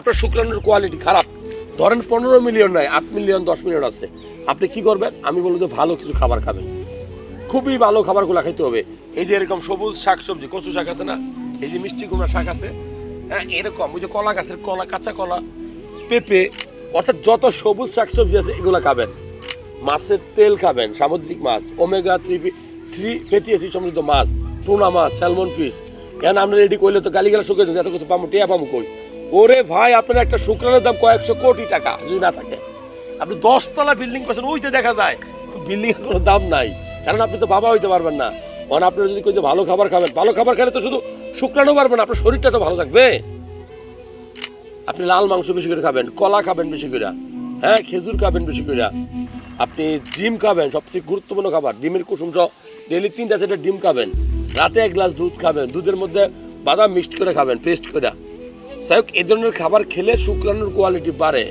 আপনার শুক্রাণুর কোয়ালিটি খারাপ, ধরেন 15 মিলিয়ন নয়, 8 মিলিয়ন 10 মিলিয়ন আছে, আপনি কি করবেন? আমি বলবো যে ভালো কিছু খাবার খাবেন, খুবই ভালো খাবারগুলো খাইতে হবে। এই যে এরকম সবুজ শাকসবজি, কচু শাক আছে না, এই যে মিষ্টি কুমড়া শাক আছে, হ্যাঁ এরকম ওই যে কলা গাছের কলা, কাঁচা কলা, পেঁপে, অর্থাৎ যত সবুজ শাকসবজি আছে এগুলো খাবেন। মাছের তেল খাবেন, সামুদ্রিক মাছ, ওমেগা 3 ফ্যাটি অ্যাসিড সমৃদ্ধ মাছ, টুনা মাছ, স্যালমন ফিশ। এখন আমরা রেডি করলে তো গালিগালা শুকিয়ে দেন, এত কিছু পাবো, টিয়া পাবো কই? ওরে ভাই, আপনার একটা শুক্রাণের দাম কয়েকশো কোটি টাকা যদি না থাকে। আপনি 10 তলা বিল্ডিং করছেন, ওই যে দেখা যায় বিল্ডিং এর কোনো দাম নাই, কারণ আপনি তো বাবা হইতে পারবেন না। কারণ আপনি যদি কই যে ভালো খাবার খাবেন, ভালো খাবার খেলে তো শুধু শুক্রাণু পারবেন, আপনার শরীরটা তো ভালো থাকবে। আপনি লাল মাংস বেশি করে খাবেন, কলা খাবেন বেশি করে, হ্যাঁ খেজুর খাবেন বেশি করে, আপনি ডিম খাবেন, সবচেয়ে গুরুত্বপূর্ণ খাবার ডিমের কুসুম সহ ডেলি 3টা 4টা ডিম খাবেন, রাতে 1 গ্লাস দুধ খাবেন, দুধের মধ্যে বাদাম মিক্সড করে খাবেন পেস্ট করে। যাই হোক, এই ধরনের খাবার খেলে শুক্রাণুর কোয়ালিটি বাড়ে।